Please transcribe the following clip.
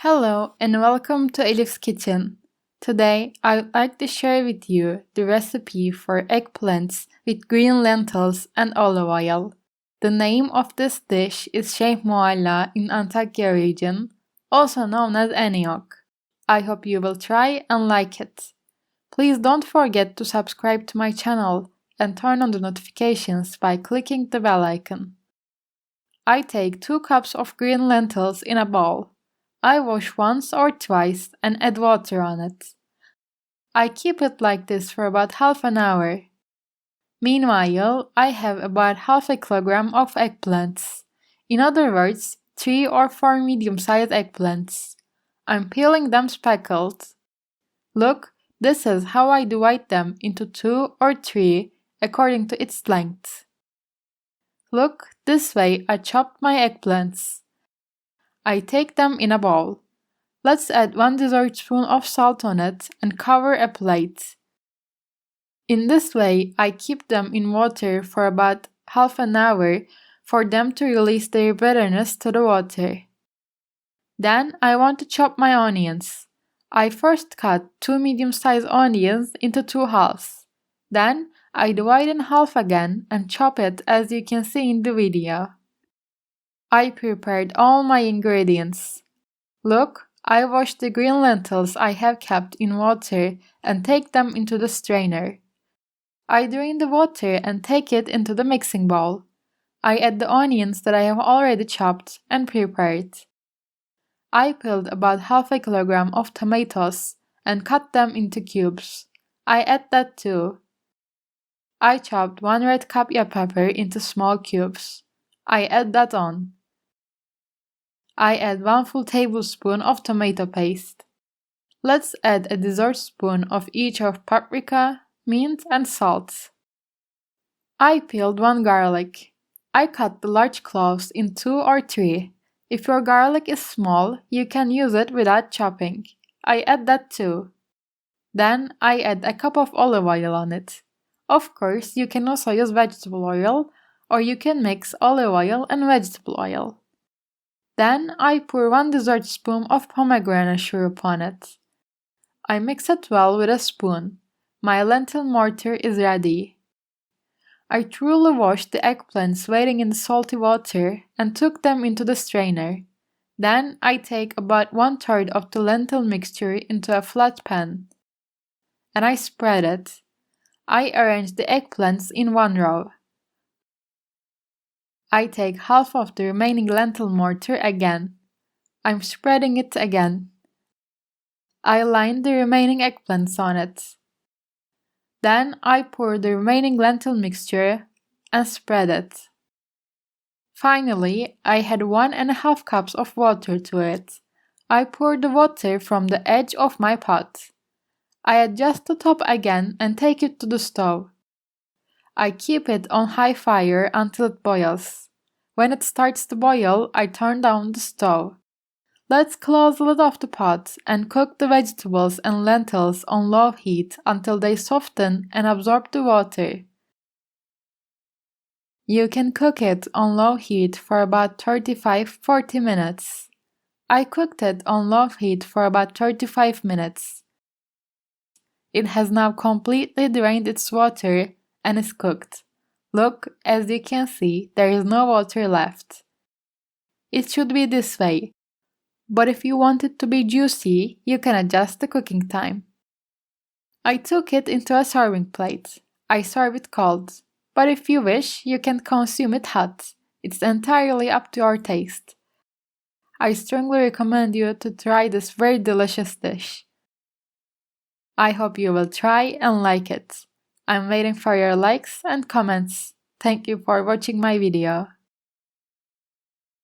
Hello and welcome to Elif's Kitchen. Today I would like to share with you the recipe for eggplants with green lentils and olive oil. The name of this dish is Sheikh Mualla in Antakya region, also known as Eniok. I hope you will try and like it. Please don't forget to subscribe to my channel and turn on the notifications by clicking the bell icon. I take 2 cups of green lentils in a bowl. I wash once or twice and add water on it. I keep it like this for about half an hour. Meanwhile, I have about half a kilogram of eggplants. In other words, 3 or 4 medium-sized eggplants. I'm peeling them speckled. Look, this is how I divide them into 2 or 3 according to its length. Look, this way I chopped my eggplants. I take them in a bowl. Let's add 1 dessertspoon of salt on it and cover a plate. In this way, I keep them in water for about half an hour for them to release their bitterness to the water. Then I want to chop my onions. I first cut 2 medium-sized onions into 2 halves. Then I divide in half again and chop it as you can see in the video. I prepared all my ingredients. Look, I wash the green lentils I have kept in water and take them into the strainer. I drain the water and take it into the mixing bowl. I add the onions that I have already chopped and prepared. I peeled about half a kilogram of tomatoes and cut them into cubes. I add that too. I chopped 1 red kapya pepper into small cubes. I add that on. I add 1 full tablespoon of tomato paste. Let's add a dessertspoon of each of paprika, mint and salt. I peeled 1 garlic. I cut the large cloves in 2 or 3. If your garlic is small, you can use it without chopping. I add that too. Then I add a cup of olive oil on it. Of course, you can also use vegetable oil, or you can mix olive oil and vegetable oil. Then I pour 1 dessertspoon of pomegranate syrup on it. I mix it well with a spoon. My lentil mortar is ready. I thoroughly washed the eggplants waiting in the salty water and took them into the strainer. Then I take about 1/3 of the lentil mixture into a flat pan. And I spread it. I arrange the eggplants in 1 row. I take half of the remaining lentil mortar again. I'm spreading it again. I line the remaining eggplants on it. Then I pour the remaining lentil mixture and spread it. Finally, I add 1½ cups of water to it. I pour the water from the edge of my pot. I adjust the top again and take it to the stove. I keep it on high fire until it boils. When it starts to boil, I turn down the stove. Let's close the lid of the pot and cook the vegetables and lentils on low heat until they soften and absorb the water. You can cook it on low heat for about 35–40 minutes. I cooked it on low heat for about 35 minutes. It has now completely drained its water and is cooked. Look, as you can see, there is no water left. It should be this way, but if you want it to be juicy, you can adjust the cooking time. I took it into a serving plate. I serve it cold, but if you wish, you can consume it hot. It's entirely up to your taste. I strongly recommend you to try this very delicious dish. I hope you will try and like it. I'm waiting for your likes and comments. Thank you for watching my video.